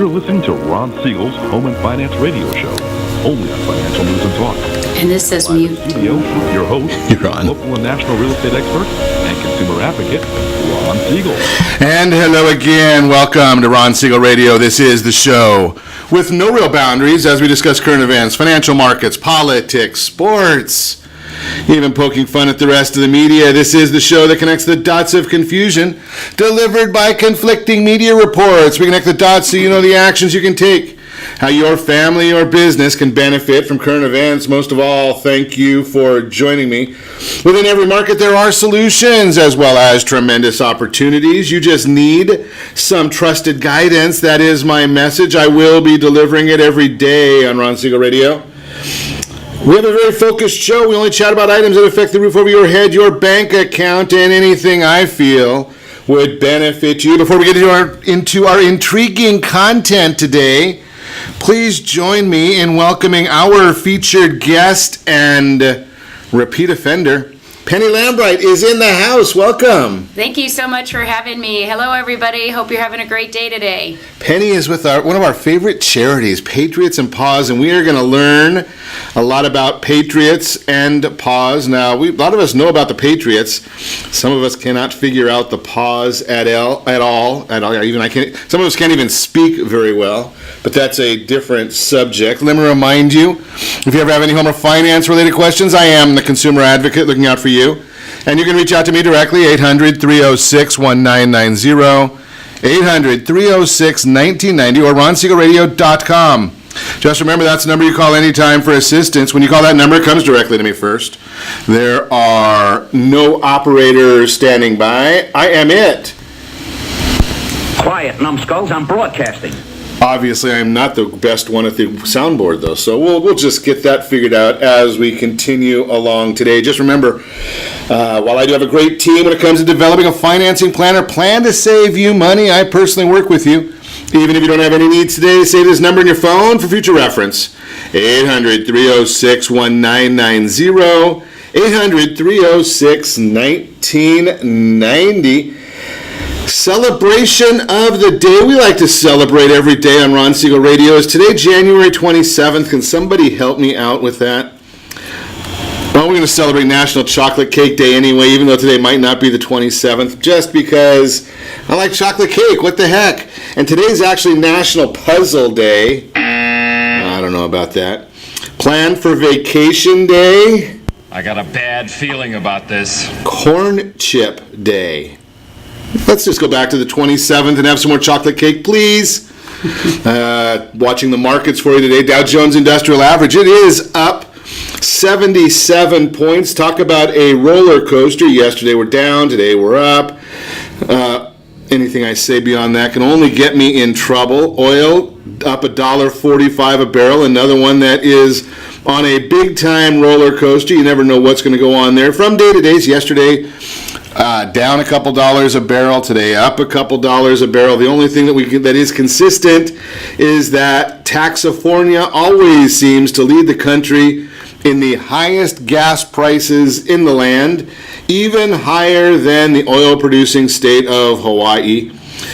You're listening to Ron Siegel's Home and Finance Radio Show, only on Financial News and Talk. And this says mute. Studio, your host, local and national real estate expert and consumer advocate, Ron Siegel. And hello again. Welcome to Ron Siegel Radio. This is the show with no real boundaries as we discuss current events, financial markets, politics, sports, even poking fun at the rest of the media. This is the show that connects the dots of confusion delivered by conflicting media reports. We connect the dots so you know the actions you can take, how your family or business can benefit from current events. Most of all, thank you for joining me. Within every market, there are solutions as well as tremendous opportunities. You just need some trusted guidance. That is my message. I will be delivering it every day on Ron Siegel Radio. We have a very focused show. We only chat about items that affect the roof over your head, your bank account, and anything I feel would benefit you. Before we get into our intriguing content today, please join me in welcoming our featured guest and repeat offender. Penny Lambright is in the house. Welcome. Thank you so much for having me. Hello, everybody. Hope you're having a great day today. Penny is with one of our favorite charities, Patriots and Paws, and we are going to learn a lot about Patriots and Paws. Now, a lot of us know about the Patriots. Some of us cannot figure out the Paws at all. Even some of us can't even speak very well, but that's a different subject. Let me remind you, if you ever have any home or finance related questions, I am the consumer advocate looking out for you. And you can reach out to me directly, 800-306-1990, 800-306-1990, or ronsiegelradio.com. Just remember, that's the number you call anytime for assistance. When you call that number, it comes directly to me first. There are no operators standing by. I am it. Quiet, numbskulls, I'm broadcasting. Obviously, I'm not the best one at the soundboard, though, so we'll just get that figured out as we continue along today. Just remember, while I do have a great team when it comes to developing a financing plan or plan to save you money, I personally work with you. Even if you don't have any needs today, save this number in your phone for future reference. 800-306-1990, 800-306-1990. Celebration of the day. We like to celebrate every day on Ron Siegel Radio. Is today January 27th? Can somebody help me out with that? Well, we're going to celebrate National Chocolate Cake Day anyway, even though today might not be the 27th, just because I like chocolate cake. What the heck? And today's actually National Puzzle Day. I don't know about that. Plan for Vacation Day. I got a bad feeling about this. Corn Chip Day. Let's just go back to the 27th and have some more chocolate cake, please. Watching the markets for you today. Dow Jones Industrial Average, it is up 77 points. Talk about a roller coaster. Yesterday we're down, today we're up. Anything I say beyond that can only get me in trouble. Oil up $1.45 a barrel. Another one that is on a big-time roller coaster. You never know what's going to go on there. From day to day, yesterday down a couple dollars a barrel, today up a couple dollars a barrel. The only thing that is consistent is that California always seems to lead the country in the highest gas prices in the land, even higher than the oil-producing state of Hawaii.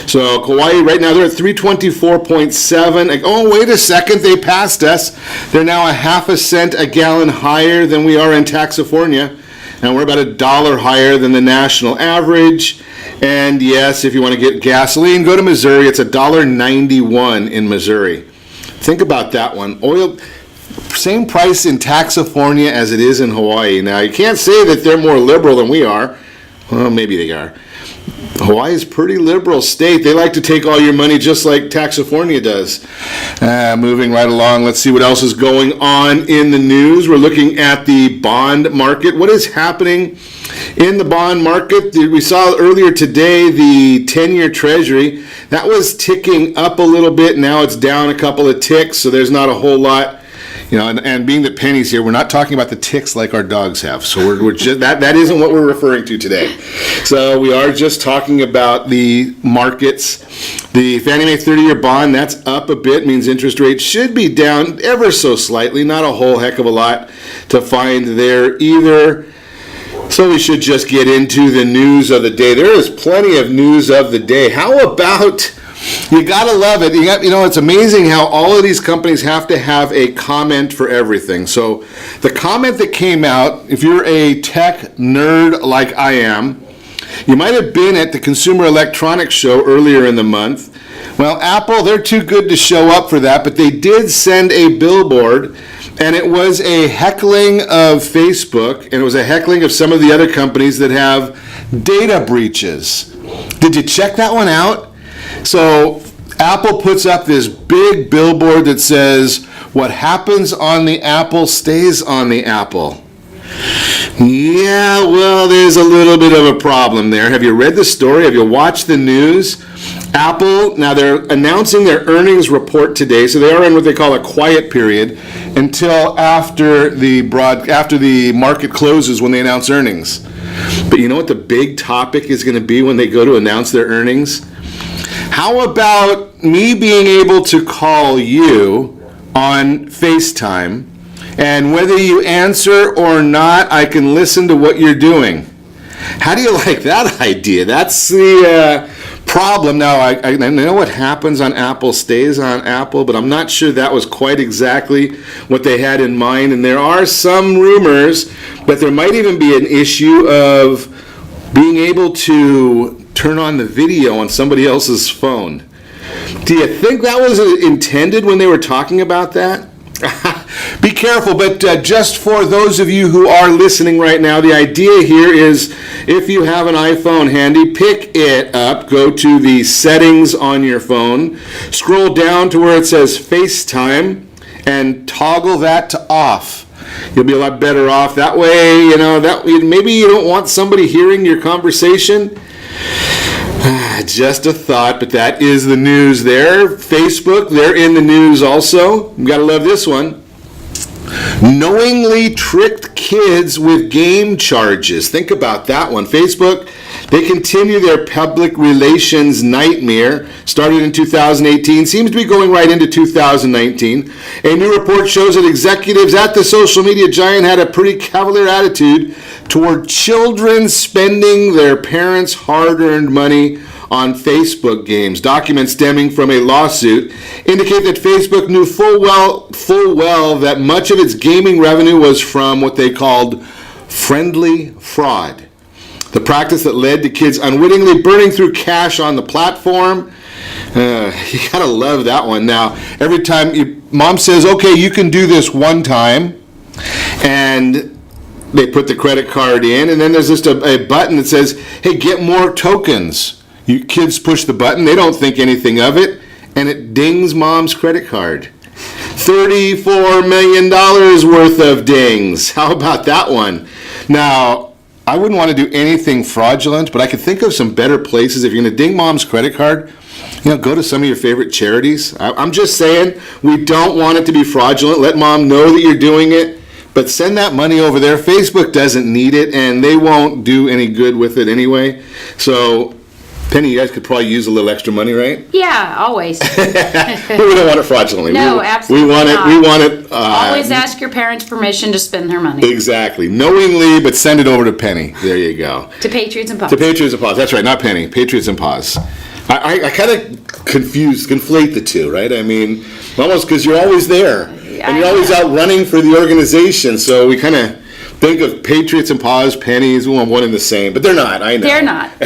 So Hawaii right now, they're at 324.7. Oh, wait a second, they passed us. They're now a half a cent a gallon higher than we are in California. And we're about $1 higher than the national average. And yes, if you want to get gasoline, go to Missouri. It's $1.91 in Missouri. Think about that one. Oil, same price in California as it is in Hawaii. Now, you can't say that they're more liberal than we are. Well, maybe they are. Hawaii is a pretty liberal state. They like to take all your money just like California does. Moving right along, let's see what else is going on in the news. We're looking at the bond market. What is happening in the bond market? We saw earlier today the 10-year Treasury. That was ticking up a little bit. Now it's down a couple of ticks, so there's not a whole lot. You know, and being that Penny's here, we're not talking about the ticks like our dogs have. So we're just, that isn't what we're referring to today. So we are just talking about the markets. The Fannie Mae 30-year bond, that's up a bit, means interest rates should be down ever so slightly, not a whole heck of a lot to find there either. So we should just get into the news of the day. There is plenty of news of the day. How about You gotta love it. It's amazing how all of these companies have to have a comment for everything. So the comment that came out, if you're a tech nerd like I am, you might have been at the Consumer Electronics Show earlier in the month. Well, Apple, they're too good to show up for that, but they did send a billboard, and it was a heckling of Facebook, and it was a heckling of some of the other companies that have data breaches. Did you check that one out? So Apple puts up this big billboard that says, "What happens on the Apple stays on the Apple." Yeah, well, there's a little bit of a problem there. Have you read the story? Have you watched the news? Apple, now they're announcing their earnings report today, so they are in what they call a quiet period until after the market closes when they announce earnings. But you know what the big topic is going to be when they go to announce their earnings? How about me being able to call you on FaceTime, and whether you answer or not, I can listen to what you're doing? How do you like that idea? That's the problem. Now, I know what happens on Apple stays on Apple, but I'm not sure that was quite exactly what they had in mind. And there are some rumors that there might even be an issue of being able to turn on the video on somebody else's phone. Do you think that was intended when they were talking about that? Be careful, but just for those of you who are listening right now, the idea here is if you have an iPhone handy, pick it up, go to the settings on your phone, scroll down to where it says FaceTime, and toggle that to off. You'll be a lot better off. That way, maybe you don't want somebody hearing your conversation. Just a thought, but that is the news there. Facebook, they're in the news also. You gotta love this one. Knowingly tricked kids with game charges. Think about that one. Facebook, they continue their public relations nightmare. Started in 2018, seems to be going right into 2019. A new report shows that executives at the social media giant had a pretty cavalier attitude toward children spending their parents' hard-earned money on Facebook games. Documents stemming from a lawsuit indicate that Facebook knew full well that much of its gaming revenue was from what they called friendly fraud. The practice that led to kids unwittingly burning through cash on the platform. You gotta love that one. Now, every time mom says, okay, you can do this one time, and they put the credit card in, and then there's just a button that says, hey, get more tokens. You kids push the button, they don't think anything of it, and it dings mom's credit card. $34 million worth of dings. How about that one? Now, I wouldn't want to do anything fraudulent, but I could think of some better places. If you're going to ding mom's credit card, go to some of your favorite charities. I'm just saying, we don't want it to be fraudulent. Let mom know that you're doing it, but send that money over there. Facebook doesn't need it, and they won't do any good with it anyway. So, Penny, you guys could probably use a little extra money, right? Yeah, always. But we don't want it fraudulently. No, absolutely not. We want it. Always ask your parents' permission to spend their money. Exactly. Knowingly, but send it over to Penny. There you go. To Patriots and Paws. To Patriots and Paws. That's right, not Penny. Patriots and Paws. I kind of conflate the two, right? I mean, almost because you're always there. And you're always out running for the organization. So we kind of think of Patriots and Paws, pennies, one and the same, but they're not. I know. They're not.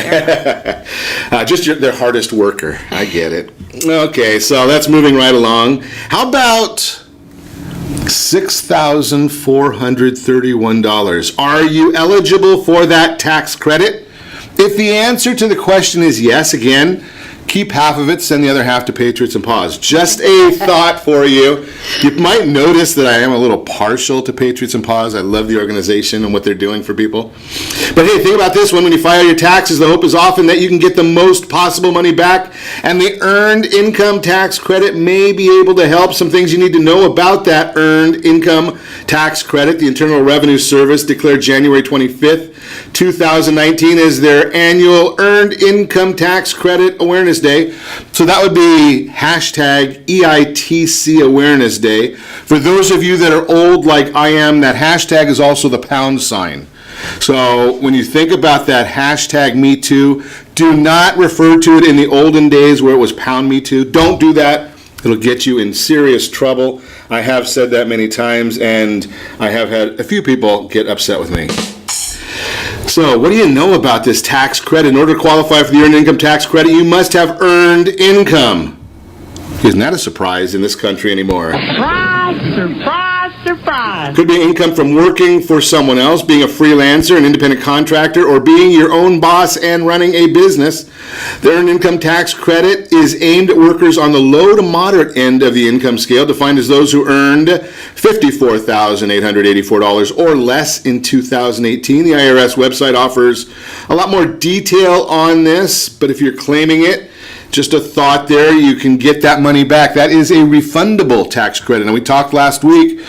Just their hardest worker. I get it. Okay, so that's moving right along. How about $6,431? Are you eligible for that tax credit? If the answer to the question is yes, again, keep half of it, send the other half to Patriots and Paws. Just a thought for you. You might notice that I am a little partial to Patriots and Paws. I love the organization and what they're doing for people. But hey, think about this one. When you file your taxes, the hope is often that you can get the most possible money back, and the Earned Income Tax Credit may be able to help. Some things you need to know about that Earned Income Tax Credit. The Internal Revenue Service declared January 25th, 2019 as their annual Earned Income Tax Credit Awareness Day. So that would be hashtag EITC Awareness Day. For those of you that are old like I am, that hashtag is also the pound sign. So when you think about that hashtag Me Too, do not refer to it in the olden days where it was pound Me Too. Don't do that. It'll get you in serious trouble. I have said that many times, and I have had a few people get upset with me. So what do you know about this tax credit? In order to qualify for the Earned Income Tax Credit, you must have earned income. Isn't that a surprise in this country anymore? Surprise, surprise, surprise. Could be income from working for someone else, being a freelancer, an independent contractor, or being your own boss and running a business. The Earned Income Tax Credit is aimed at workers on the low to moderate end of the income scale, defined as those who earned $54,884 or less in 2018. The IRS website offers a lot more detail on this, but if you're claiming it, just a thought there, you can get that money back. That is a refundable tax credit. And we talked last week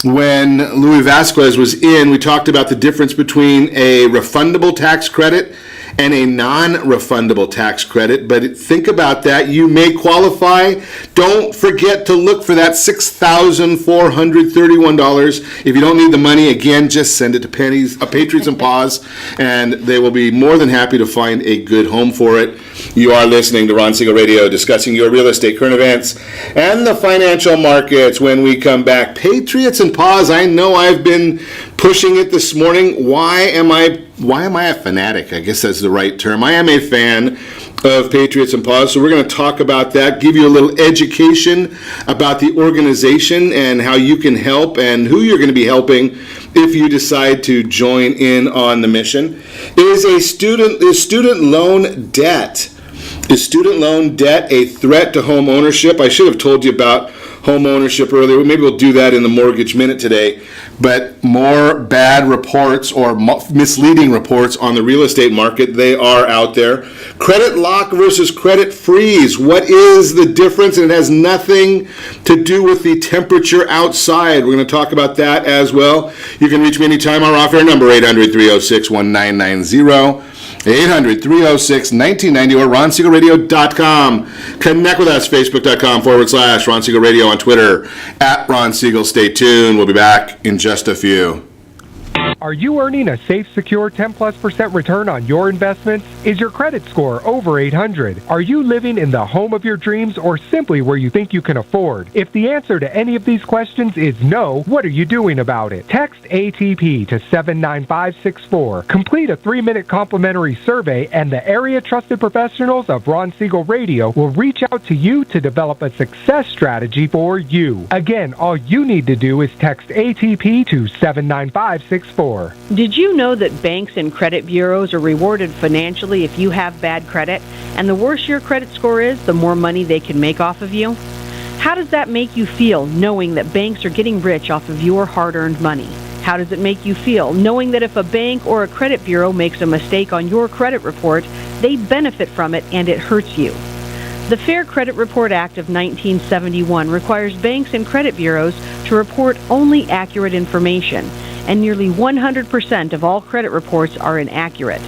when Louis Vasquez was in, we talked about the difference between a refundable tax credit and a non-refundable tax credit. But think about that. You may qualify. Don't forget to look for that $6,431. If you don't need the money, again, just send it to Patriots and Paws, and they will be more than happy to find a good home for it. You are listening to Ron Siegel Radio, discussing your real estate, current events, and the financial markets. When we come back, Patriots and Paws. I know I've been pushing it this morning. Why am I a fanatic? I guess that's the right term. I am a fan of Patriots and Paws, so we're going to talk about that, give you a little education about the organization and how you can help and who you're going to be helping if you decide to join in on the mission. Is student loan debt a threat to home ownership? I should have told you about home ownership earlier. Maybe we'll do that in the Mortgage Minute today. But more bad reports or misleading reports on the real estate market, they are out there. Credit lock versus credit freeze. What is the difference? And it has nothing to do with the temperature outside. We're going to talk about that as well. You can reach me anytime. Our off-air number, 800-306-1990. 800-306-1990 or RonSiegelRadio.com. Connect with us, Facebook.com/Ron Siegel Radio, on Twitter, @Ron Siegel. Stay tuned. We'll be back in just a few. Are you earning a safe, secure 10+% return on your investments? Is your credit score over 800? Are you living in the home of your dreams or simply where you think you can afford? If the answer to any of these questions is no, what are you doing about it? Text ATP to 79564. Complete a 3-minute complimentary survey and the area trusted professionals of Ron Siegel Radio will reach out to you to develop a success strategy for you. Again, all you need to do is text ATP to 79564. Did you know that banks and credit bureaus are rewarded financially if you have bad credit? And the worse your credit score is, the more money they can make off of you? How does that make you feel, knowing that banks are getting rich off of your hard-earned money? How does it make you feel, knowing that if a bank or a credit bureau makes a mistake on your credit report, they benefit from it and it hurts you? The Fair Credit Report Act of 1971 requires banks and credit bureaus to report only accurate information, and nearly 100% of all credit reports are inaccurate.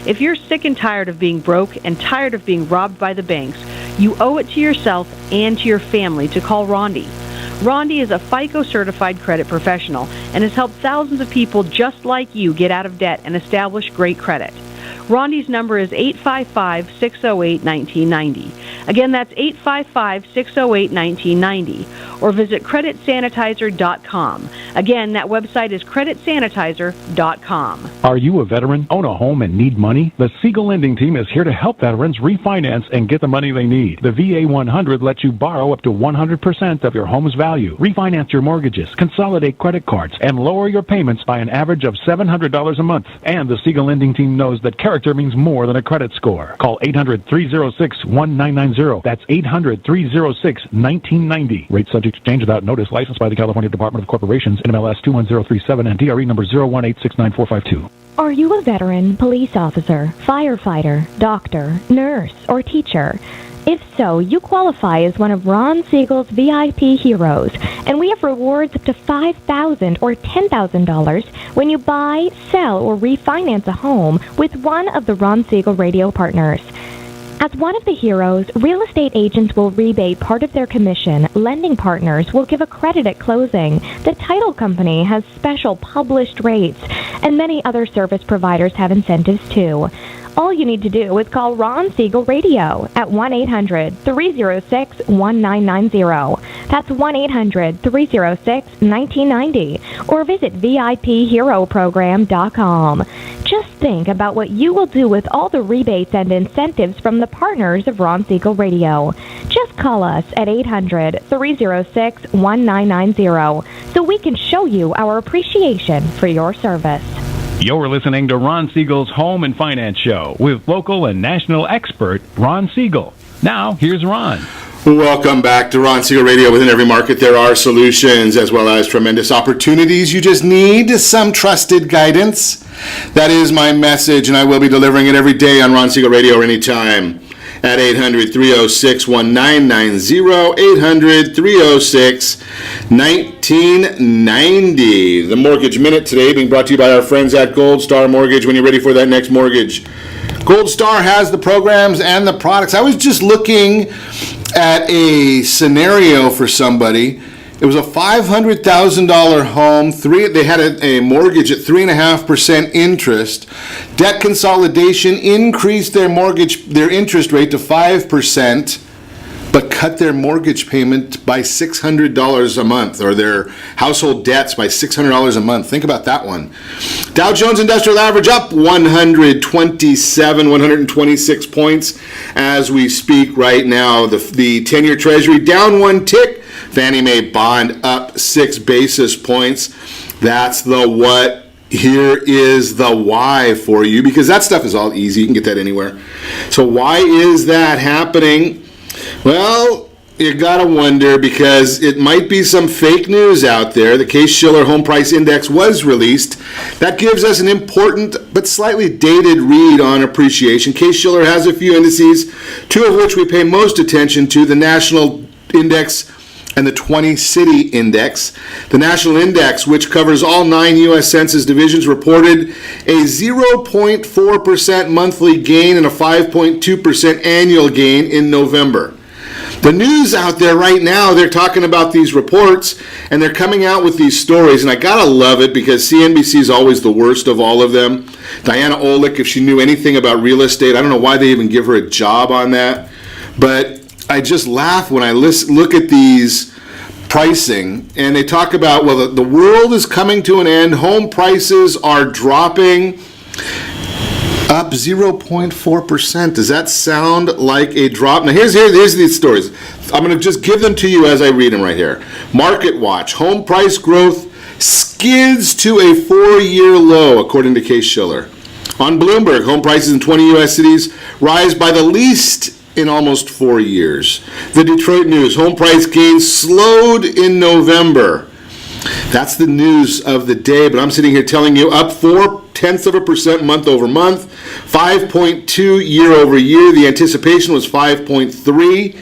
If you're sick and tired of being broke and tired of being robbed by the banks, you owe it to yourself and to your family to call Rondi. Rondi is a FICO-certified credit professional and has helped thousands of people just like you get out of debt and establish great credit. Rondi's number is 855-608-1990. Again, that's 855-608-1990. Or visit creditsanitizer.com. Again, that website is creditsanitizer.com. Are you a veteran, own a home, and need money? The Siegel Lending Team is here to help veterans refinance and get the money they need. The VA 100 lets you borrow up to 100% of your home's value, refinance your mortgages, consolidate credit cards, and lower your payments by an average of $700 a month. And the Siegel Lending Team knows that character means more than a credit score. Call 800-306-1990. That's 800-306-1990. Rate subject to change without notice. Licensed by the California Department of Corporations, NMLS 21037, and DRE number 018694552. Are you a veteran, police officer, firefighter, doctor, nurse, or teacher? If so, you qualify as one of Ron Siegel's VIP heroes, and we have rewards up to $5,000 or $10,000 when you buy, sell, or refinance a home with one of the Ron Siegel Radio partners. As one of the heroes, real estate agents will rebate part of their commission. Lending partners will give a credit at closing. The title company has special published rates. and many other service providers have incentives too. All you need to do is call Ron Siegel Radio at 1-800-306-1990. That's 1-800-306-1990. Or visit VIPHeroProgram.com. Just think about what you will do with all the rebates and incentives from the partners of Ron Siegel Radio. Just call us at 800-306-1990 so we can show you our appreciation for your service. You're listening to Ron Siegel's Home and Finance Show with local and national expert Ron Siegel. Now, here's Ron. Welcome back to Ron Siegel Radio. Within every market, there are solutions as well as tremendous opportunities. You just need some trusted guidance. That is my message, and I will be delivering it every day on Ron Siegel Radio anytime at 800-306-1990, 800-306-1990. The Mortgage Minute today being brought to you by our friends at Gold Star Mortgage. When you're ready for that next mortgage, Gold Star has the programs and the products. I was just looking at a scenario for somebody. It was a $500,000 home. They had a mortgage at 3.5% interest. Debt consolidation increased their interest rate to 5%, but cut their mortgage payment by $600 a month, or their household debts by $600 a month. Think about that one. Dow Jones Industrial Average up 126 points as we speak right now. The 10-year Treasury down one tick. Fannie Mae bond up 6 basis points. That's the what. Here is the why for you, because that stuff is all easy. You can get that anywhere. So why is that happening? Well, you gotta wonder, because it might be some fake news out there. The Case-Shiller Home Price Index was released. That gives us an important but slightly dated read on appreciation. Case-Shiller has a few indices, two of which we pay most attention to: the National Index and the 20-City Index. The National Index, which covers all 9 U.S. Census divisions, reported a 0.4% monthly gain and a 5.2% annual gain in November. The news out there right now, they're talking about these reports, and they're coming out with these stories, and I gotta love it, because CNBC is always the worst of all of them. Diana Olick, if she knew anything about real estate, I don't know why they even give her a job on that, but I just laugh when I look at these pricing, and they talk about, well, the world is coming to an end. Home prices are dropping up 0.4%. Does that sound like a drop? Now, here's these stories. I'm going to just give them to you as I read them right here. Market Watch: home price growth skids to a 4-year low, according to Case-Shiller. On Bloomberg, home prices in 20 U.S. cities rise by the least in almost 4 years. The Detroit News: home price gains slowed in November. That's the news of the day, but I'm sitting here telling you up 0.4% month over month, 5.2 year over year. The anticipation was 5.3,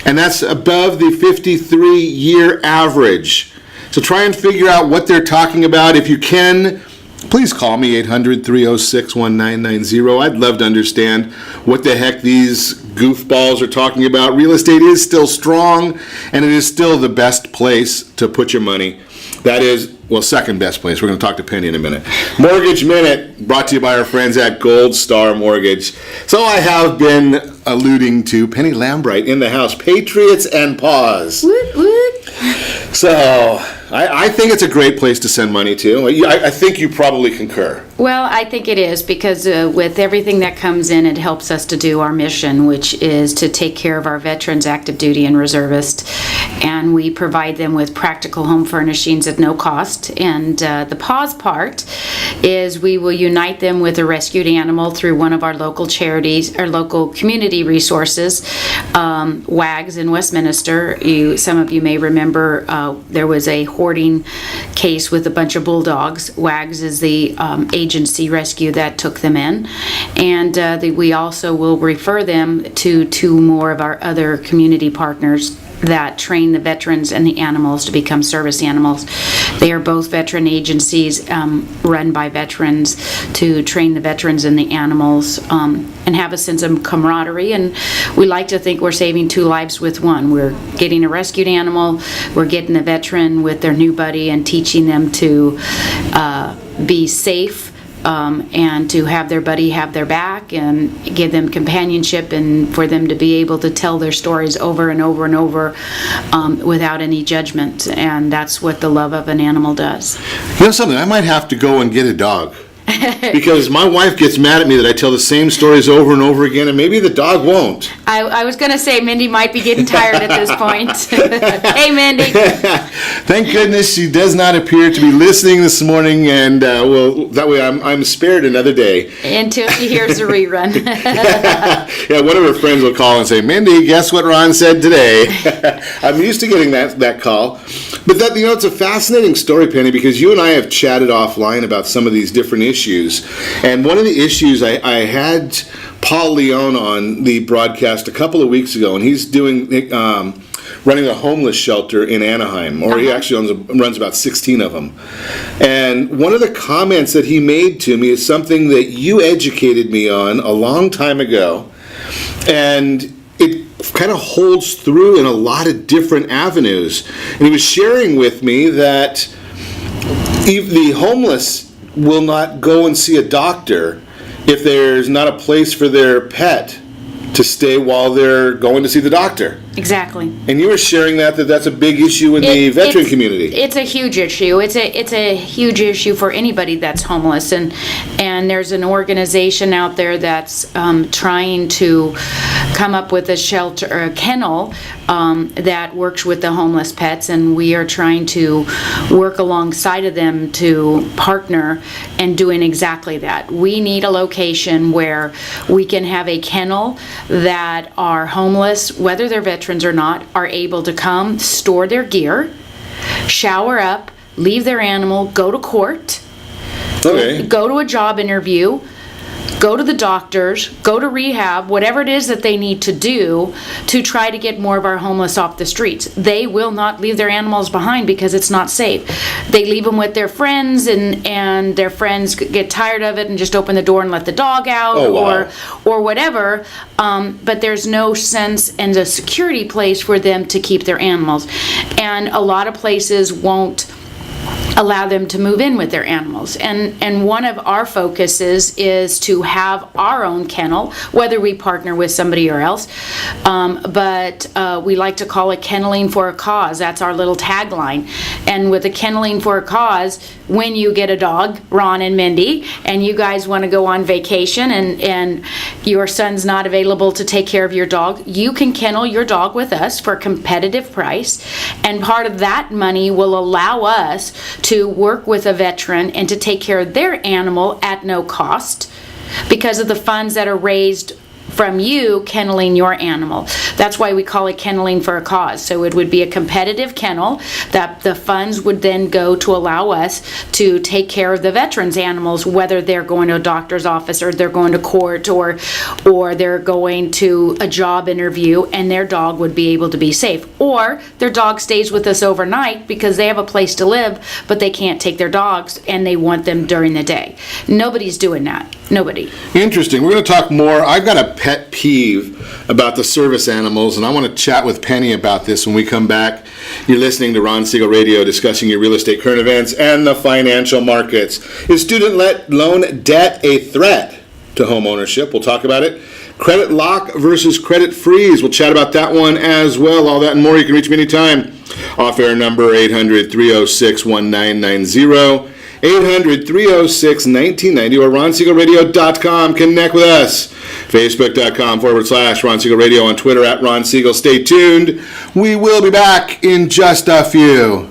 and that's above the 53-year average. So try and figure out what they're talking about. If you can, please call me, 800-306-1990. I'd love to understand what the heck these goofballs are talking about. Real estate is still strong, and it is still the best place to put your money. That is, well, second best place. We're going to talk to Penny in a minute. Mortgage Minute, brought to you by our friends at Gold Star Mortgage. So I have been alluding to Penny Lambright in the house. Patriots and Paws. Woot, woot. So I think it's a great place to send money to. I think you probably concur. Well, I think it is, because with everything that comes in, it helps us to do our mission, which is to take care of our veterans, active duty, and reservists. And we provide them with practical home furnishings at no cost. And the pause part is we will unite them with a rescued animal through one of our local charities, or local community resources, WAGS in Westminster. Some of you may remember there was a hoarding case with a bunch of bulldogs. WAGS is the agency rescue that took them in, and we also will refer them to 2 more of our other community partners that train the veterans and the animals to become service animals. They are both veteran agencies run by veterans to train the veterans and the animals and have a sense of camaraderie. And we like to think we're saving 2 lives with one. We're getting a rescued animal, we're getting the veteran with their new buddy and teaching them to be safe, and to have their buddy have their back and give them companionship, and for them to be able to tell their stories over and over and over without any judgment. And that's what the love of an animal does. You know something? I might have to go and get a dog. Because my wife gets mad at me that I tell the same stories over and over again, and maybe the dog won't. I was going to say Mindy might be getting tired at this point. Hey, Mindy. Thank goodness she does not appear to be listening this morning, and well, that way I'm spared another day. Until she hears the rerun. Yeah, one of her friends will call and say, Mindy, guess what Ron said today? I'm used to getting that call. But that, you know, it's a fascinating story, Penny, because you and I have chatted offline about some of these different issues. And one of the issues, I had Paul Leone on the broadcast a couple of weeks ago, and he's doing running a homeless shelter in Anaheim, or he actually runs about 16 of them. And one of the comments that he made to me is something that you educated me on a long time ago, and it kind of holds through in a lot of different avenues. And he was sharing with me that the homeless will not go and see a doctor if there's not a place for their pet to stay while they're going to see the doctor. Exactly. And you were sharing that's a big issue in the veteran community. It's a huge issue. It's a huge issue for anybody that's homeless, and there's an organization out there that's trying to come up with a shelter or a kennel that works with the homeless pets, and we are trying to work alongside of them to partner and doing exactly that. We need a location where we can have a kennel that our homeless, whether they're veterans or not, are able to come, store their gear, shower up, leave their animal, go to court, go to a job interview, go to the doctors, go to rehab, whatever it is that they need to do to try to get more of our homeless off the streets. They will not leave their animals behind because it's not safe. They leave them with their friends, and their friends get tired of it and just open the door and let the dog out, or whatever. But there's no sense and a security place for them to keep their animals. And a lot of places won't allow them to move in with their animals. And one of our focuses is to have our own kennel, whether we partner with somebody or else. But we like to call it kenneling for a cause. That's our little tagline. And with the kenneling for a cause, when you get a dog, Ron and Mindy, and you guys want to go on vacation and your son's not available to take care of your dog, you can kennel your dog with us for a competitive price. And part of that money will allow us to work with a veteran and to take care of their animal at no cost because of the funds that are raised from you kenneling your animal. That's why we call it kenneling for a cause. So it would be a competitive kennel that the funds would then go to allow us to take care of the veterans' animals, whether they're going to a doctor's office or they're going to court or they're going to a job interview, and their dog would be able to be safe. Or their dog stays with us overnight because they have a place to live, but they can't take their dogs and they want them during the day. Nobody's doing that. Nobody. Interesting. We're going to talk more. I've got a pet peeve about the service animals, and I want to chat with Penny about this when we come back. You're listening to Ron Siegel Radio, discussing your real estate current events and the financial markets. Is student loan debt a threat to home ownership? We'll talk about it. Credit lock versus credit freeze. We'll chat about that one as well. All that and more. You can reach me anytime. Off-air number 800-306-1990. 800-306-1990 or RonSiegelRadio.com. Connect with us. Facebook.com/Ron Siegel Radio. On Twitter @Ron Siegel. Stay tuned. We will be back in just a few.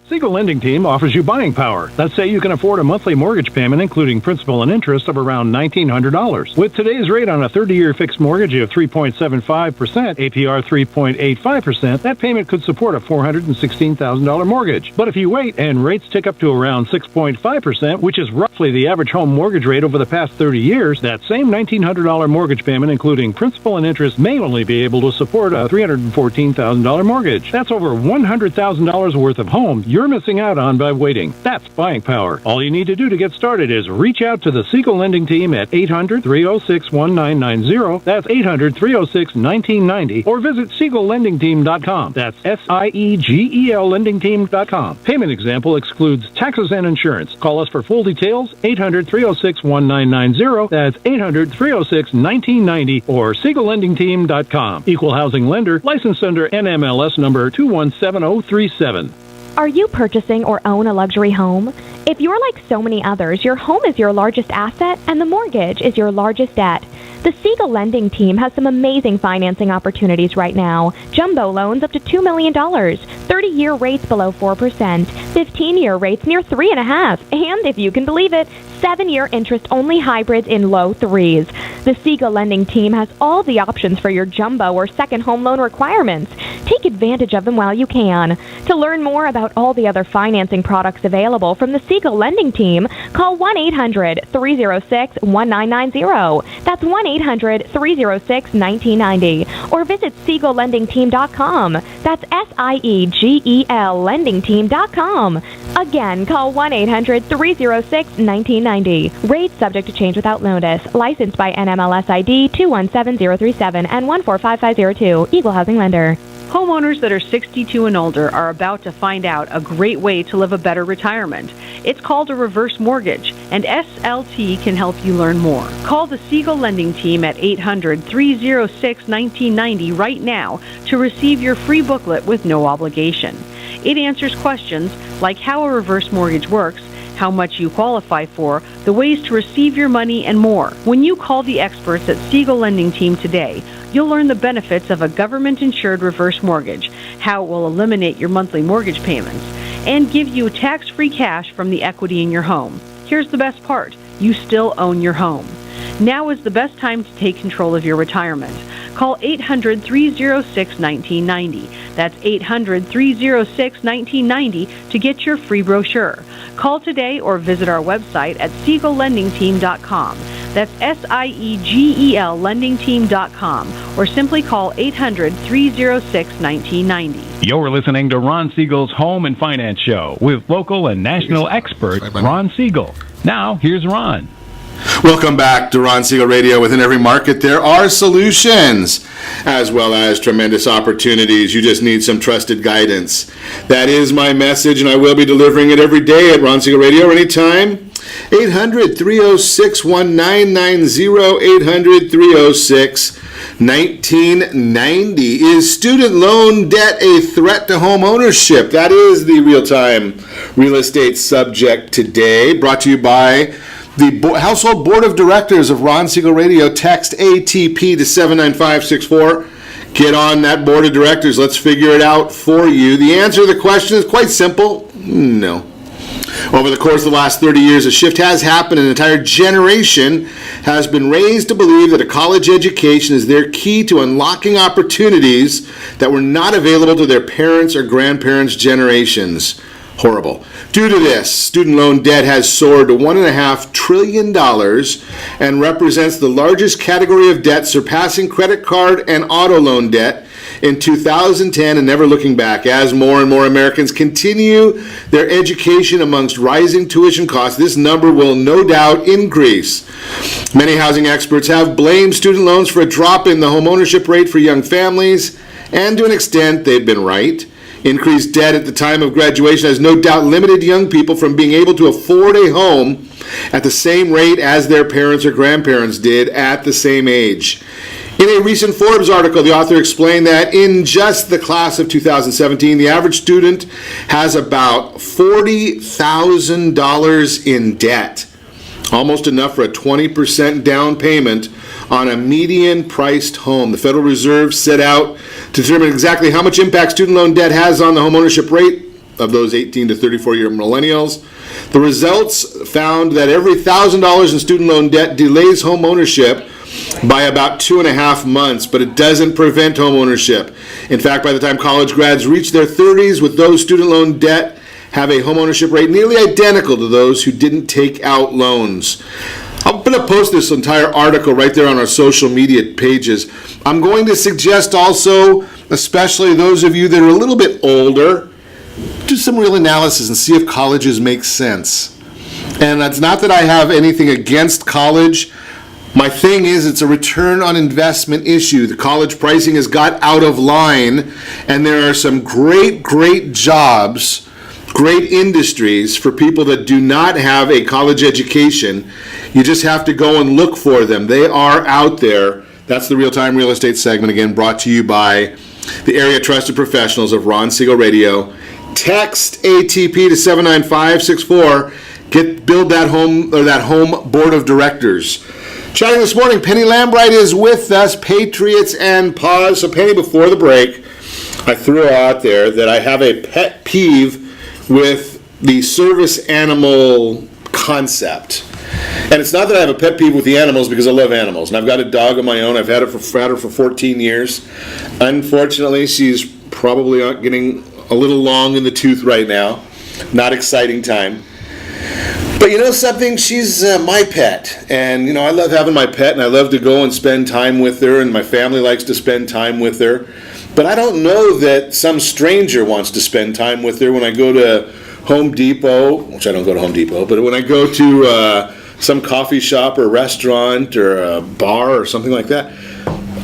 Siegel Lending Team offers you buying power. Let's say you can afford a monthly mortgage payment, including principal and interest, of around $1,900. With today's rate on a 30-year fixed mortgage of 3.75%, APR 3.85%, that payment could support a $416,000 mortgage. But if you wait and rates tick up to around 6.5%, which is roughly the average home mortgage rate over the past 30 years, that same $1,900 mortgage payment, including principal and interest, may only be able to support a $314,000 mortgage. That's over $100,000 worth of homes you're missing missing out on by waiting. That's buying power. All you need to do to get started is reach out to the Siegel Lending Team at 800-306-1990. That's 800-306-1990. Or visit SiegelLendingTeam.com. That's SIEGEL LendingTeam.com. Payment example excludes taxes and insurance. Call us for full details, 800-306-1990. That's 800-306-1990 or SiegelLendingTeam.com. Equal housing lender, licensed under NMLS number 217037. Are you purchasing or own a luxury home? If you're like so many others, your home is your largest asset and the mortgage is your largest debt. The Siegel Lending Team has some amazing financing opportunities right now. Jumbo loans up to $2 million, 30-year rates below 4%, 15-year rates near 3.5%, and if you can believe it, 7-year interest-only hybrids in low 3s. The Siegel Lending Team has all the options for your jumbo or second home loan requirements. Take advantage of them while you can. To learn more about all the other financing products available from the Siegel Lending Team, call 1-800-306-1990. That's 1-800-306-1990. Or visit SiegelLendingTeam.com. That's SIEGEL LendingTeam.com. Again, call 1-800-306-1990. Rates subject to change without notice. Licensed by NMLS ID 217037 and 145502. Equal housing lender. Homeowners that are 62 and older are about to find out a great way to live a better retirement. It's called a reverse mortgage, and SLT can help you learn more. Call the Siegel Lending Team at 800-306-1990 right now to receive your free booklet with no obligation. It answers questions like how a reverse mortgage works, how much you qualify for, the ways to receive your money, and more. When you call the experts at Siegel Lending Team today, you'll learn the benefits of a government-insured reverse mortgage, how it will eliminate your monthly mortgage payments, and give you tax-free cash from the equity in your home. Here's the best part. You still own your home. Now is the best time to take control of your retirement. Call 800-306-1990. That's 800-306-1990 to get your free brochure. Call today or visit our website at SiegelLendingTeam.com. That's SIEGEL LendingTeam.com. Or simply call 800-306-1990. You're listening to Ron Siegel's Home and Finance Show with local and national expert Ron Siegel. Now, here's Ron. Welcome back to Ron Siegel Radio. Within every market, there are solutions as well as tremendous opportunities. You just need some trusted guidance. That is my message, and I will be delivering it every day at Ron Siegel Radio anytime. 800-306-1990, 800-306-1990. Is student loan debt a threat to home ownership? That is the real-time real estate subject today, brought to you by the Household Board of Directors of Ron Siegel Radio. Text ATP to 79564. Get on that board of directors. Let's figure it out for you. The answer to the question is quite simple. No. Over the course of the last 30 years, a shift has happened. An entire generation has been raised to believe that a college education is their key to unlocking opportunities that were not available to their parents' or grandparents' generations. Horrible. Due to this, student loan debt has soared to $1.5 trillion and represents the largest category of debt, surpassing credit card and auto loan debt in 2010 and never looking back. As more and more Americans continue their education amongst rising tuition costs, this number will no doubt increase. Many housing experts have blamed student loans for a drop in the homeownership rate for young families, and to an extent, they've been right. Increased debt at the time of graduation has no doubt limited young people from being able to afford a home at the same rate as their parents or grandparents did at the same age. In a recent Forbes article, the author explained that in just the class of 2017, the average student has about $40,000 in debt, almost enough for a 20% down payment on a median-priced home. The Federal Reserve set out to determine exactly how much impact student loan debt has on the homeownership rate of those 18 to 34-year millennials. The results found that every $1,000 in student loan debt delays homeownership by about 2.5 months, but it doesn't prevent homeownership. In fact, by the time college grads reach their 30s with those student loan debt, have a homeownership rate nearly identical to those who didn't take out loans. I'm going to post this entire article right there on our social media pages. I'm going to suggest also, especially those of you that are a little bit older, do some real analysis and see if colleges make sense. And it's not that I have anything against college. My thing is, it's a return on investment issue. The college pricing has got out of line, and there are some great jobs, great industries for people that do not have a college education. You just have to go and look for them. They are out there. That's the Real-Time Real Estate segment, again, brought to you by the area trusted professionals of Ron Siegel Radio. Text ATP to 79564. Build that home board of directors. Chatting this morning, Penny Lambright is with us, Patriots and Pause. So Penny, before the break, I threw out there that I have a pet peeve with the service animal concept. And it's not that I have a pet peeve with the animals, because I love animals. And I've got a dog of my own. I've had her for 14 years. Unfortunately, she's probably getting a little long in the tooth right now. Not exciting time. But you know something? She's my pet. And, you know, I love having my pet, and I love to go and spend time with her, and my family likes to spend time with her. But I don't know that some stranger wants to spend time with her when I go to Home Depot, which I don't go to Home Depot, but when I go to some coffee shop or restaurant or a bar or something like that,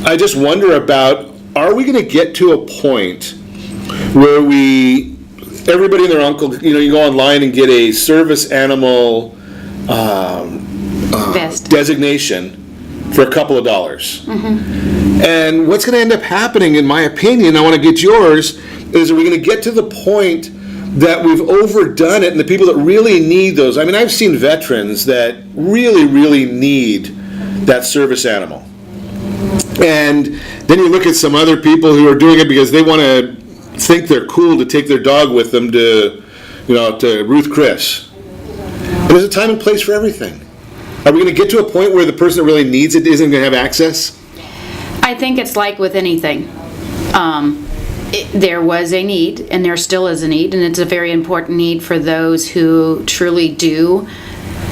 I just wonder about, are we going to get to a point where everybody and their uncle, you know, you go online and get a service animal designation for a couple of dollars. Mm-hmm. And what's going to end up happening, in my opinion, I want to get yours, is are we going to get to the point that we've overdone it, and the people that really need those, I mean, I've seen veterans that really need that service animal. And then you look at some other people who are doing it because they want to think they're cool to take their dog with them to, you know, to Ruth Chris. And there's a time and place for everything. Are we going to get to a point where the person that really needs it isn't going to have access? I think it's like with anything. There was a need, and there still is a need, and it's a very important need for those who truly do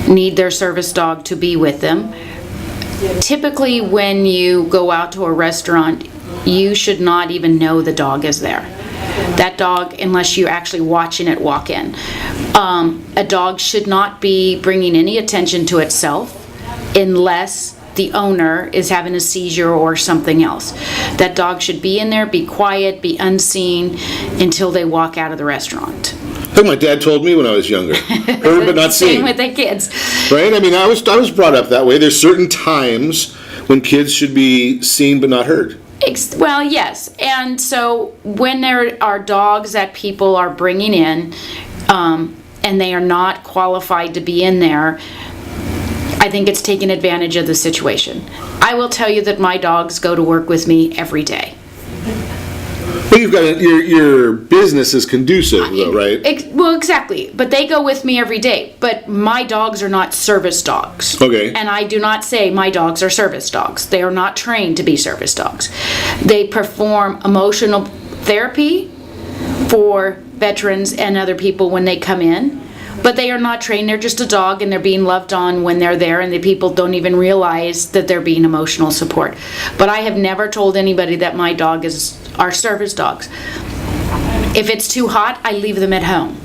need their service dog to be with them. Typically, when you go out to a restaurant, you should not even know the dog is there. That dog, unless you're actually watching it walk in. A dog should not be bringing any attention to itself unless the owner is having a seizure or something else. That dog should be in there, be quiet, be unseen until they walk out of the restaurant. Like my dad told me when I was younger. Heard but not seen. Same with the kids. Right? I mean, I was brought up that way. There's certain times when kids should be seen but not heard. Well, yes. And so when there are dogs that people are bringing in and they are not qualified to be in there, I think it's taking advantage of the situation. I will tell you that my dogs go to work with me every day. Well, you've got your business is conducive, though, right? Well, exactly. But they go with me every day. But my dogs are not service dogs. Okay. And I do not say my dogs are service dogs. They are not trained to be service dogs. They perform emotional therapy for veterans and other people when they come in. But they are not trained. They're just a dog, and they're being loved on when they're there, and the people don't even realize that they're being emotional support. But I have never told anybody that my dog are service dogs. If it's too hot, I leave them at home.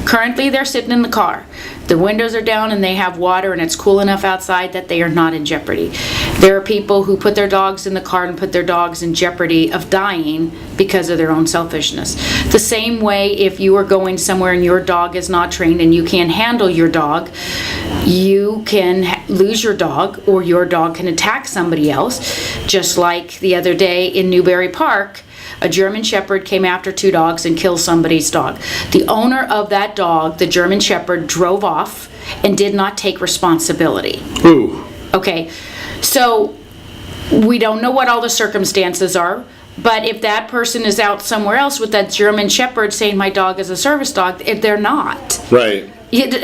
Currently, they're sitting in the car. The windows are down and they have water and it's cool enough outside that they are not in jeopardy. There are people who put their dogs in the car and put their dogs in jeopardy of dying because of their own selfishness. The same way, if you are going somewhere and your dog is not trained and you can't handle your dog, you can lose your dog, or your dog can attack somebody else. Just like the other day in Newberry Park, a German Shepherd came after two dogs and killed somebody's dog. The owner of that dog, the German Shepherd, drove off and did not take responsibility. Ooh. Okay, so we don't know what all the circumstances are, but if that person is out somewhere else with that German Shepherd saying my dog is a service dog, if they're not. Right.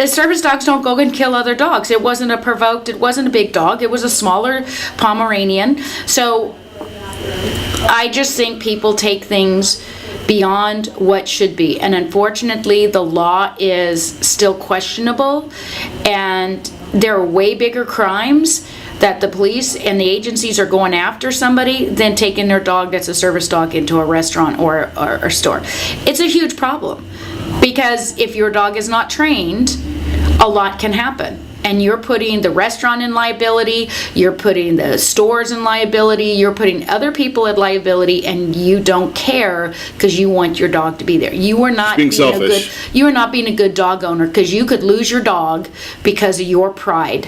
Service dogs don't go and kill other dogs. It wasn't it wasn't a big dog. It was a smaller Pomeranian. So I just think people take things beyond what should be. And unfortunately, the law is still questionable. And there are way bigger crimes that the police and the agencies are going after somebody than taking their dog that's a service dog into a restaurant or a store. It's a huge problem. Because if your dog is not trained, a lot can happen. And you're putting the restaurant in liability, you're putting the stores in liability, you're putting other people at liability, and you don't care because you want your dog to be there. You are not being selfish. You are not being a good dog owner, because you could lose your dog because of your pride.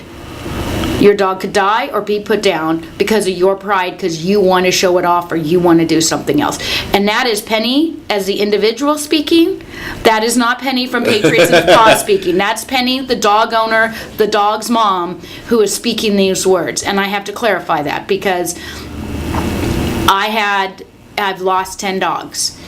Your dog could die or be put down because of your pride, because you want to show it off or you want to do something else. And that is Penny as the individual speaking. That is not Penny from Patriots and Paw speaking. That's Penny, the dog owner, the dog's mom, who is speaking these words. And I have to clarify that, because I've lost 10 dogs.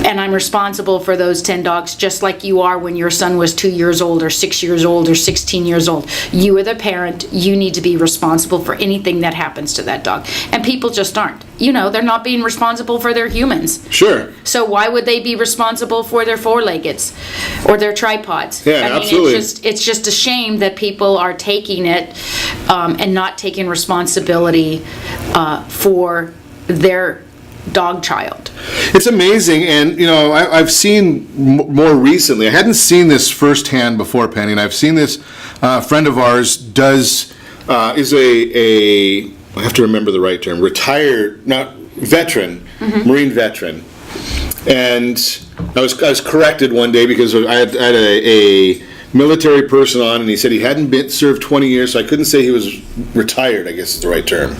And I'm responsible for those 10 dogs, just like you are when your son was 2 years old or 6 years old or 16 years old. You are the parent. You need to be responsible for anything that happens to that dog. And people just aren't. They're not being responsible for their humans. Sure. So why would they be responsible for their four-leggeds or their tripods? Yeah, absolutely. It's just a shame that people are taking it and not taking responsibility for their dog child. It's amazing, and I've seen more recently. I hadn't seen this firsthand before, Penny, and I've seen this friend of ours is a I have to remember the right term, retired, not veteran, Marine veteran, and I was corrected one day because I had a military person on, and he said he hadn't served 20 years, so I couldn't say he was retired, I guess is the right term.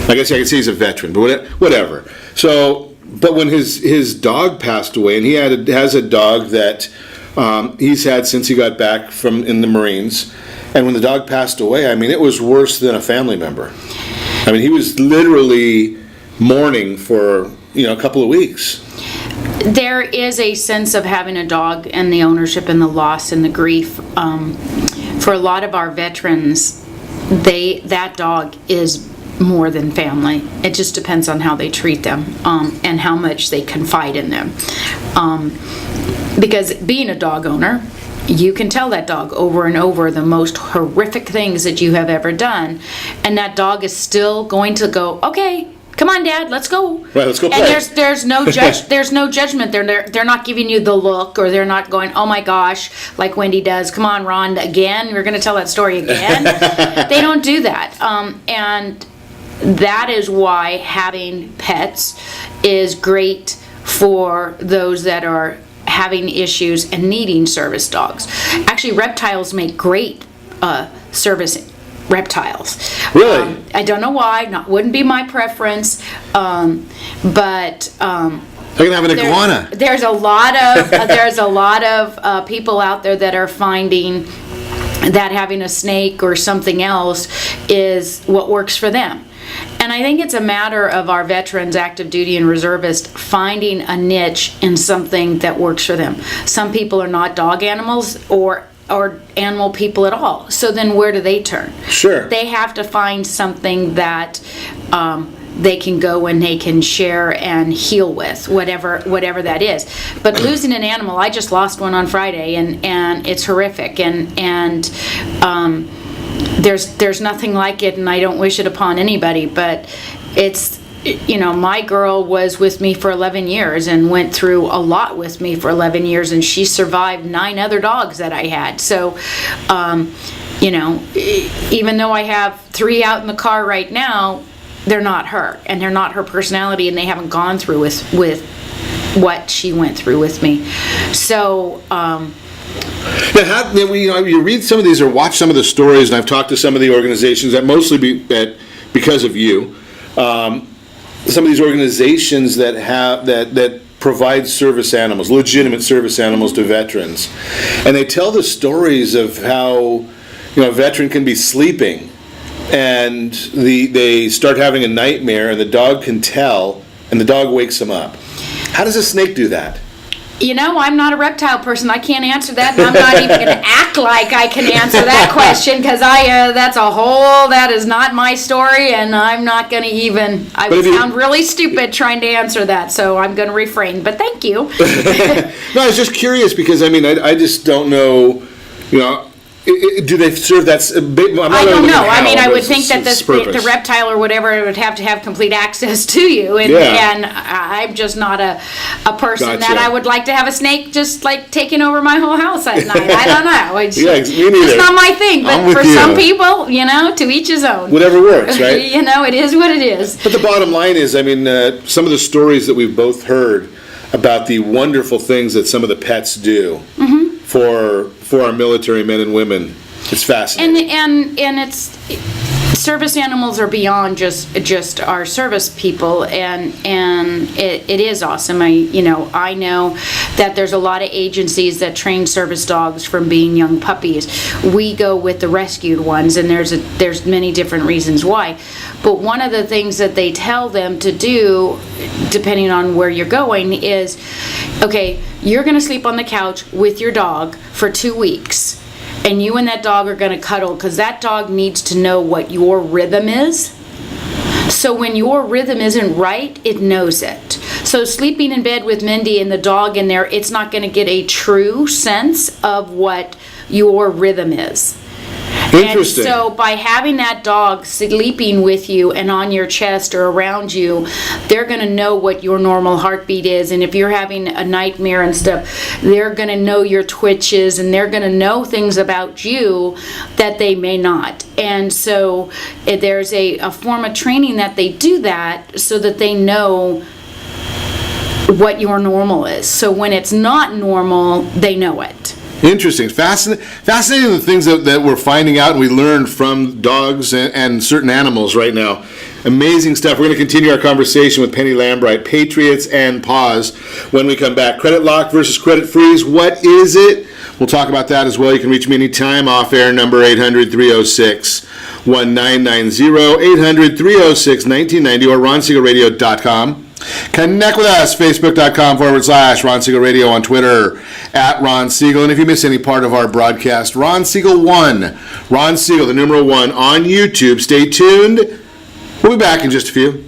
I guess I could say he's a veteran, but whatever. So, but when his dog passed away, and he has a dog that he's had since he got back in the Marines, and when the dog passed away, I mean, it was worse than a family member. I mean, he was literally mourning for a couple of weeks. There is a sense of having a dog and the ownership and the loss and the grief. For a lot of our veterans, that dog is more than family. It just depends on how they treat them and how much they confide in them. Because being a dog owner, you can tell that dog over and over the most horrific things that you have ever done, and that dog is still going to go, okay, come on, Dad, let's go. Right, let's go play. And there's no there's no judgment. They're not giving you the look, or they're not going, oh my gosh, like Wendy does. Come on, Ron, again. You're going to tell that story again. They don't do that, and that is why having pets is great for those that are having issues and needing service dogs. Actually, reptiles make great service reptiles. Really? I don't know why. Wouldn't be my preference, but I can have an iguana. There's a lot of people out there that are finding that having a snake or something else is what works for them. And I think it's a matter of our veterans, active duty and reservists, finding a niche in something that works for them. Some people are not dog animals or animal people at all. So then where do they turn? Sure. They have to find something that they can go and they can share and heal with, whatever that is. But losing an animal, I just lost one on Friday, and it's horrific. And there's nothing like it, and I don't wish it upon anybody, but it's, my girl was with me for 11 years and went through a lot with me for 11 years, and she survived 9 other dogs that I had. So, even though I have 3 out in the car right now, they're not her, and they're not her personality, and they haven't gone through with what she went through with me. So, you read some of these or watch some of the stories, and I've talked to some of the organizations that mostly because of you. Some of these organizations that have that provide service animals, legitimate service animals to veterans, and they tell the stories of how a veteran can be sleeping, and they start having a nightmare, and the dog can tell, and the dog wakes them up. How does a snake do that? I'm not a reptile person. I can't answer that, and I'm not even going to act like I can answer that question, because that is not my story, and I'm not going to even, I would sound really stupid trying to answer that, so I'm going to refrain, but thank you. No, I was just curious, because, I just don't know, do they serve that? I don't know. I mean, I would think that the reptile or whatever would have to have complete access to you, and I'm just not a person that I would like to have a snake just like taking over my whole house at night. I don't know. It's not my thing, but for some people, to each his own. Whatever works, right? It is what it is. But the bottom line is, I mean, some of the stories that we've both heard about the wonderful things that some of the pets do for our military men and women. It's fascinating. And it's service animals are beyond just our service people, and it is awesome. I know that there's a lot of agencies that train service dogs from being young puppies. We go with the rescued ones, and there's many different reasons why. But one of the things that they tell them to do, depending on where you're going, is, okay, you're going to sleep on the couch with your dog for 2 weeks. And you and that dog are going to cuddle because that dog needs to know what your rhythm is. So when your rhythm isn't right, it knows it. So sleeping in bed with Mindy and the dog in there, it's not going to get a true sense of what your rhythm is. Interesting. And so by having that dog sleeping with you and on your chest or around you, they're going to know what your normal heartbeat is. And if you're having a nightmare and stuff, they're going to know your twitches, and they're going to know things about you that they may not. And so there's a form of training that they do that so that they know what your normal is. So when it's not normal, they know it. Interesting. Fascinating the things that we're finding out and we learn from dogs and certain animals right now. Amazing stuff. We're going to continue our conversation with Penny Lambright, Patriots and Paws, when we come back. Credit lock versus credit freeze. What is it? We'll talk about that as well. You can reach me anytime off air, number 800-306-1990, 800-306-1990, or ronsiegelradio.com. Connect with us, facebook.com/Ron Siegel Radio, on Twitter, @Ron Siegel. And if you miss any part of our broadcast, Ron Siegel 1, Ron Siegel, the numeral 1, on YouTube. Stay tuned. We'll be back in just a few.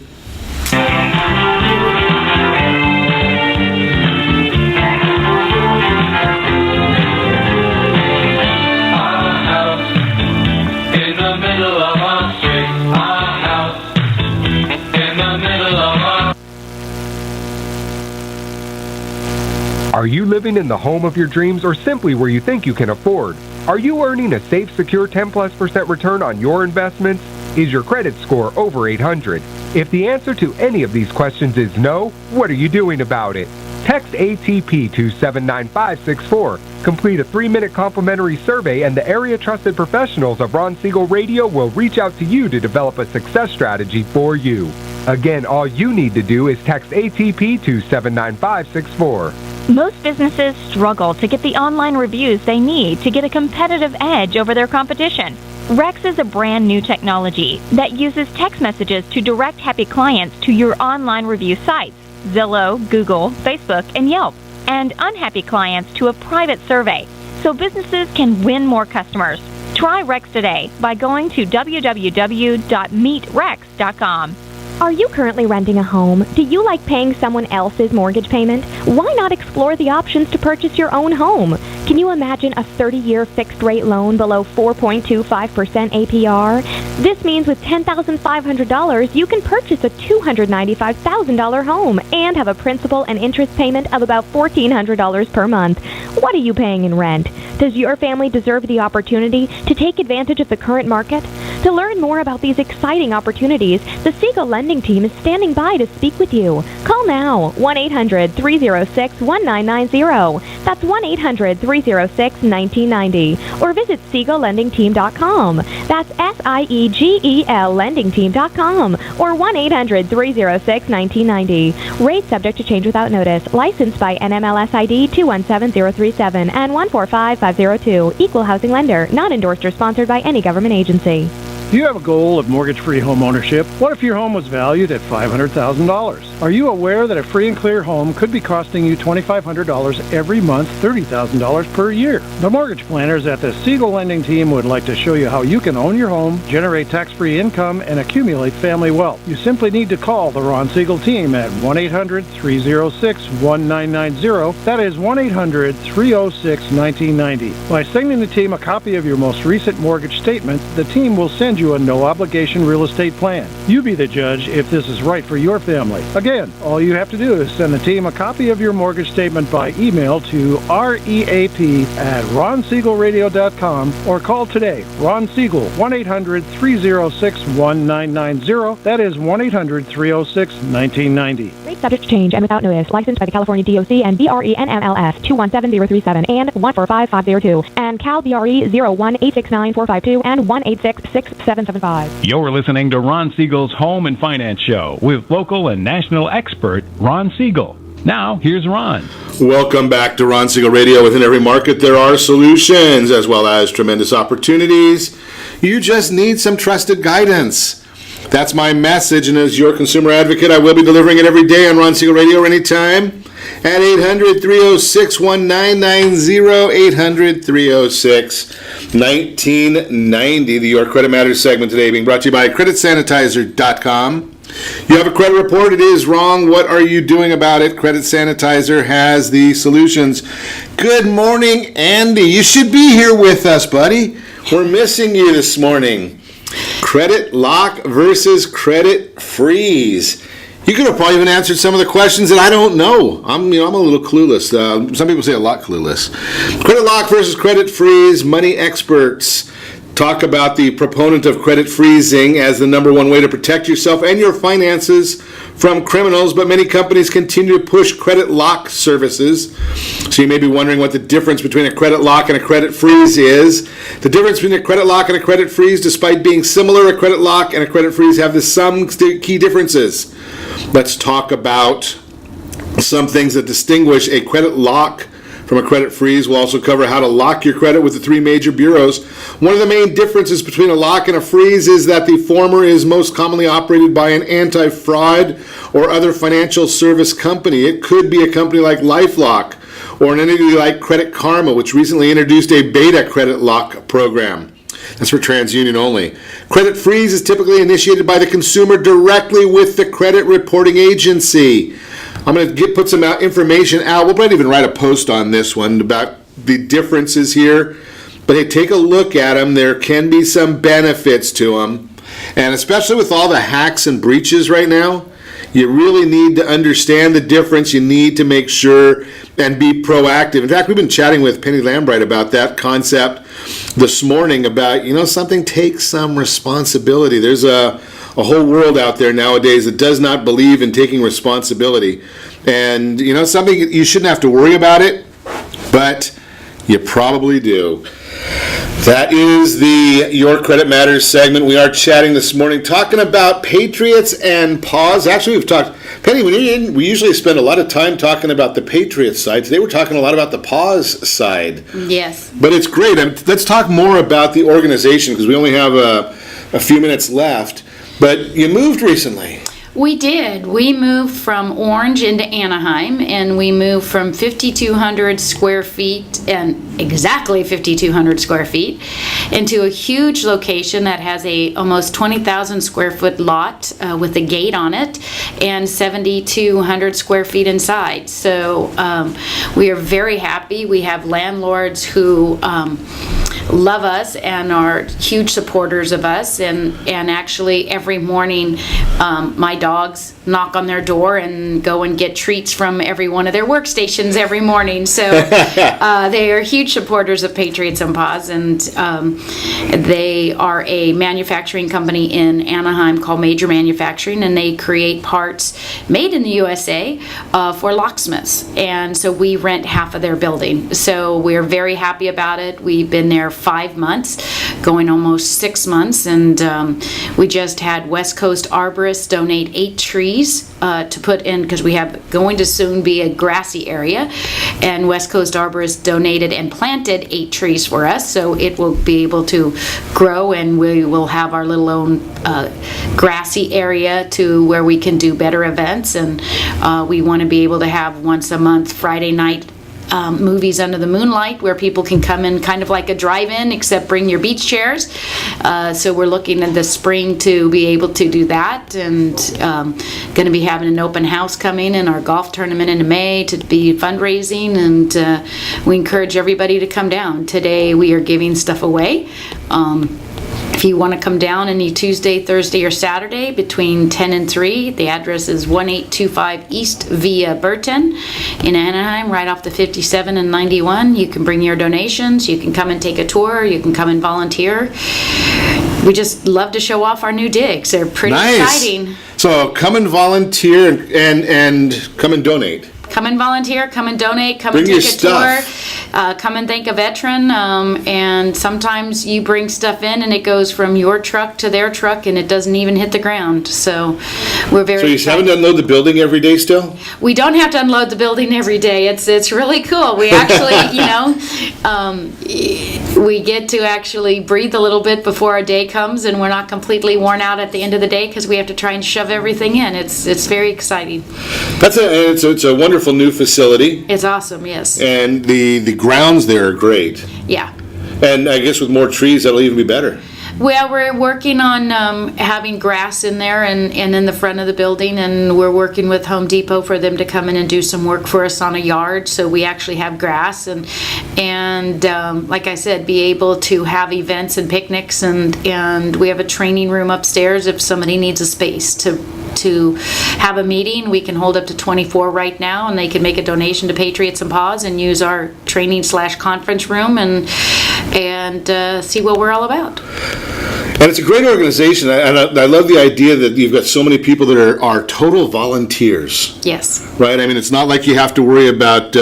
Are you living in the home of your dreams or simply where you think you can afford? Are you earning a safe, secure 10+% return on your investments? Is your credit score over 800? If the answer to any of these questions is no, what are you doing about it? Text ATP to 79564. Complete a 3-minute complimentary survey, and the area trusted professionals of Ron Siegel Radio will reach out to you to develop a success strategy for you. Again, all you need to do is text ATP to 79564. Most businesses struggle to get the online reviews they need to get a competitive edge over their competition. Rex is a brand new technology that uses text messages to direct happy clients to your online review sites, Zillow, Google, Facebook, and Yelp, and unhappy clients to a private survey, so businesses can win more customers. Try Rex today by going to www.meetrex.com. Are you currently renting a home? Do you like paying someone else's mortgage payment? Why not explore the options to purchase your own home? Can you imagine a 30-year fixed-rate loan below 4.25% APR? This means with $10,500, you can purchase a $295,000 home and have a principal and interest payment of about $1,400 per month. What are you paying in rent? Does your family deserve the opportunity to take advantage of the current market? To learn more about these exciting opportunities, the Siegel Lending Team is standing by to speak with you. Call now, 1-800-306-1990. That's 1-800-306-1990. Or visit SiegelLendingTeam.com. That's SIEGEL LendingTeam.com. Or 1-800-306-1990. Rates subject to change without notice. Licensed by NMLS ID 217037 and 145502. Equal housing lender. Not endorsed or sponsored by any government agency. Do you have a goal of mortgage-free home ownership? What if your home was valued at $500,000? Are you aware that a free and clear home could be costing you $2,500 every month, $30,000 per year? The mortgage planners at the Siegel Lending Team would like to show you how you can own your home, generate tax-free income, and accumulate family wealth. You simply need to call the Ron Siegel Team at 1-800-306-1990. That is 1-800-306-1990. By sending the team a copy of your most recent mortgage statement, the team will send you a no-obligation real estate plan. You be the judge if this is right for your family. Again, all you have to do is send the team a copy of your mortgage statement by email to reap@ronsiegelradio.com or call today. Ron Siegel, 1-800-306-1990. That is 1-800-306-1990. Rate subject to change and without notice. Licensed by the California DOC and BRE NMLS 217037 and 145502 and Cal BRE 01869452 and 1866775. You're listening to Ron Siegel's Home and Finance Show with local and national expert Ron Siegel. Now, here's Ron. Welcome back to Ron Siegel Radio. Within every market, there are solutions as well as tremendous opportunities. You just need some trusted guidance. That's my message, and as your consumer advocate, I will be delivering it every day on Ron Siegel Radio anytime at 800-306-1990, 800-306-1990. The Your Credit Matters segment today being brought to you by CreditSanitizer.com. You have a credit report, it is wrong. What are you doing about it? Credit Sanitizer has the solutions. Good morning, Andy. You should be here with us, buddy. We're missing you this morning. Credit lock versus credit freeze. You could have probably even answered some of the questions that I don't know. I'm a little clueless. Some people say a lot clueless. Credit lock versus credit freeze. Money experts talk about the proponent of credit freezing as the number one way to protect yourself and your finances from criminals, but many companies continue to push credit lock services. So you may be wondering what the difference between a credit lock and a credit freeze is. The difference between a credit lock and a credit freeze, despite being similar, a credit lock and a credit freeze have some key differences. Let's talk about some things that distinguish a credit lock from a credit freeze. We'll also cover how to lock your credit with the three major bureaus. One of the main differences between a lock and a freeze is that the former is most commonly operated by an anti-fraud or other financial service company. It could be a company like LifeLock or an entity like Credit Karma, which recently introduced a beta credit lock program. That's for TransUnion only. Credit freeze is typically initiated by the consumer directly with the credit reporting agency. I'm going to put some information out. We'll probably even write a post on this one about the differences here. But hey, take a look at them. There can be some benefits to them. And especially with all the hacks and breaches right now, you really need to understand the difference. You need to make sure and be proactive. In fact, we've been chatting with Penny Lambright about that concept this morning about, something takes some responsibility. There's a whole world out there nowadays that does not believe in taking responsibility. And, something you shouldn't have to worry about it, but you probably do. That is the Your Credit Matters segment. We are chatting this morning, talking about Patriots and Pause. Actually, we've talked, Penny, we usually spend a lot of time talking about the Patriots side. Today we're talking a lot about the Pause side. Yes. But it's great. Let's talk more about the organization because we only have a few minutes left. But you moved recently. We did. We moved from Orange into Anaheim, and we moved from 5,200 square feet, and exactly 5,200 square feet, into a huge location that has a almost 20,000 square foot lot with a gate on it, and 7,200 square feet inside. So we are very happy. We have landlords who love us and are huge supporters of us, and actually every morning my dogs knock on their door and go and get treats from every one of their workstations every morning. So they are huge supporters of Patriots and Paws, and they are a manufacturing company in Anaheim called Major Manufacturing, and they create parts made in the USA for locksmiths. And so we rent half of their building. So we're very happy about it. We've been there 5 months, going almost 6 months, and we just had West Coast Arborists arborists donate 8 trees to put in, because we have going to soon be a grassy area, and West Coast arborists donated and planted 8 trees for us, so it will be able to grow, and we will have our little own grassy area to where we can do better events. And we want to be able to have once a month Friday night movies under the moonlight, where people can come in kind of like a drive-in, except bring your beach chairs. So we're looking in the spring to be able to do that, and going to be having an open house coming, and our golf tournament in May to be fundraising, and we encourage everybody to come down. Today we are giving stuff away. If you want to come down any Tuesday, Thursday, or Saturday between 10 and 3, the address is 1825 East Via Burton in Anaheim, right off the 57 and 91. You can bring your donations. You can come and take a tour. You can come and volunteer. We just love to show off our new digs. They're pretty exciting. So come and volunteer and come and donate. Come and volunteer, come and donate, come Bring and take a your tour, come and thank a veteran, and sometimes you bring stuff in and it goes from your truck to their truck and it doesn't even hit the ground. So we're very So you excited. haven't to unload the building every day still? We don't have to unload the building every day. It's really cool. We actually, we get to actually breathe a little bit before our day comes, and we're not completely worn out at the end of the day because we have to try and shove everything in. It's very exciting. It's a wonderful new facility, It's awesome, yes. and the grounds there are great. Yeah. And I guess with more trees, that'll even be better. Well, we're working on having grass in there and in the front of the building, and we're working with Home Depot for them to come in and do some work for us on a yard, so we actually have grass, and like I said, be able to have events and picnics, and we have a training room upstairs if somebody needs a space to have a meeting. We can hold up to 24 right now, and they can make a donation to Patriots and Paws and use our training/conference room and see what we're all about. And it's a great organization, and I love the idea that you've got so many people that are total volunteers. Yes. Right? I mean, it's not like you have to worry about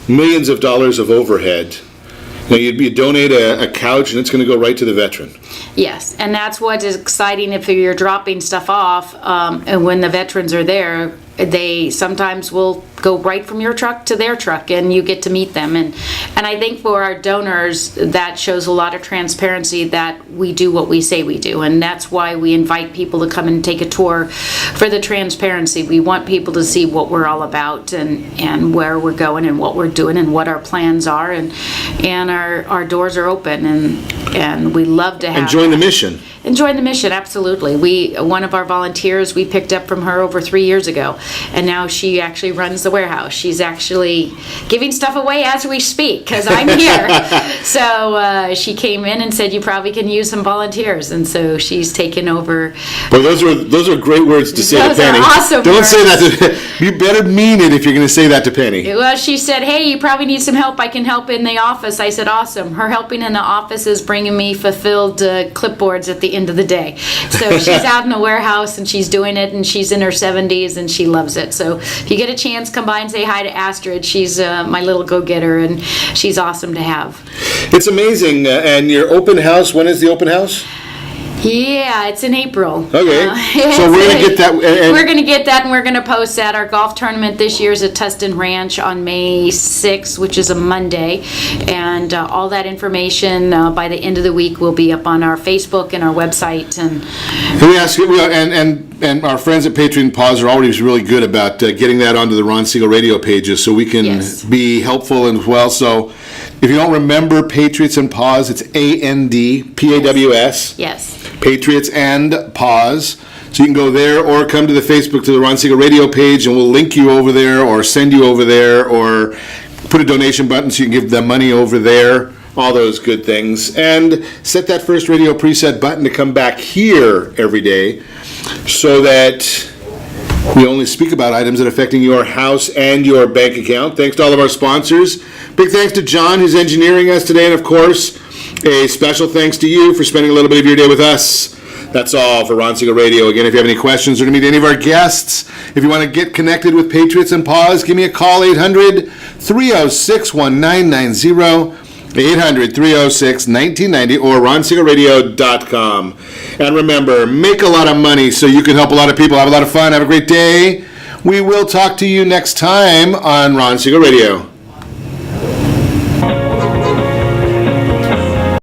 millions of dollars of overhead. You donate a couch, and it's going to go right to the veteran. Yes, and that's what is exciting if you're dropping stuff off, and when the veterans are there, they sometimes will go right from your truck to their truck, and you get to meet them. And I think for our donors, that shows a lot of transparency that we do what we say we do, and that's why we invite people to come and take a tour for the transparency. We want people to see what we're all about, and where we're going, and what we're doing, and what our plans are, and our doors are open, and we love to have And join the mission. Enjoy the mission, absolutely. One of our volunteers, we picked up from her over 3 years ago, and now she actually runs the warehouse. She's actually giving stuff away as we speak, because I'm here. So she came in and said, you probably can use some volunteers, and so she's taken over. Well, those are great words to say to Penny. Those are awesome Don't words. say that to. You better mean it if you're going to say that to Penny. Well, she said, hey, you probably need some help. I can help in the office. I said, awesome. Her helping in the office is bringing me fulfilled clipboards at the end of the day. So she's out in the warehouse, and she's doing it, and she's in her 70s, and she loves it. So if you get a chance, come by and say hi to Astrid. She's my little go-getter, and she's awesome to have. It's amazing. And your open house, when is the open house? Yeah, it's in April. Okay. So we're going to get that. We're going to get that, and we're going to post that. Our golf tournament this year is at Tustin Ranch on May 6th, which is a Monday. And all that information by the end of the week will be up on our Facebook and our website. And we ask you, and our friends at Patriot and Paws are always really good about getting that onto the Ron Siegel radio pages so we can be helpful as well. So if you don't remember Patriots and Paws, it's ANDPAWS. Yes. Patriots and Paws. So you can go there or come to the Facebook to the Ron Siegel radio page, and we'll link you over there or send you over there or put a donation button so you can give them money over there. All those good things. And set that first radio preset button to come back here every day so that we only speak about items that are affecting your house and your bank account. Thanks to all of our sponsors. Big thanks to John, who's engineering us today, and of course, a special thanks to you for spending a little bit of your day with us. That's all for Ron Siegel Radio. Again, if you have any questions or to meet any of our guests, if you want to get connected with Patriots and Paws, give me a call, 800-306-1990. 800-306-1990 or ronsiegelradio.com. And remember, make a lot of money so you can help a lot of people. Have a lot of fun. Have a great day. We will talk to you next time on Ron Siegel Radio.